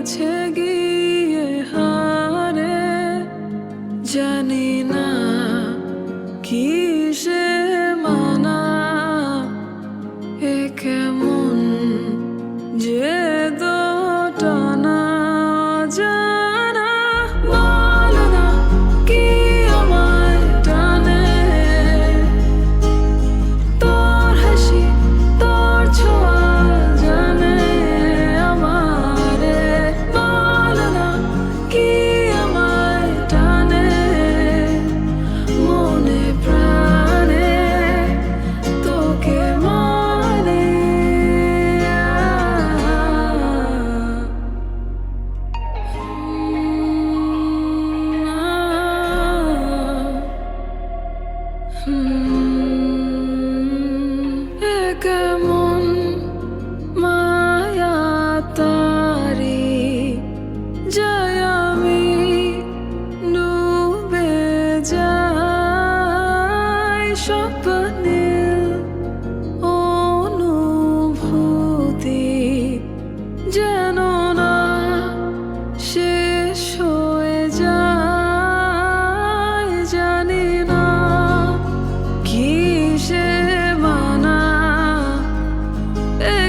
কাছে গিয়ে হারে জানি না কিসে মানা এ কেমন যে দোটানা জানা বল না কি আমায় টানে তোর হাসি তোর ছোঁয়া জানে আমারে বল না কি আমায় টানে মনে প্রাণে তোকে মানে কেমন মায়া তারি যায় আমি ডুবে যাই স্বপ্নের অনুভূতি যেন না শেষ হয়ে যায় জানি না কিসে মানা এ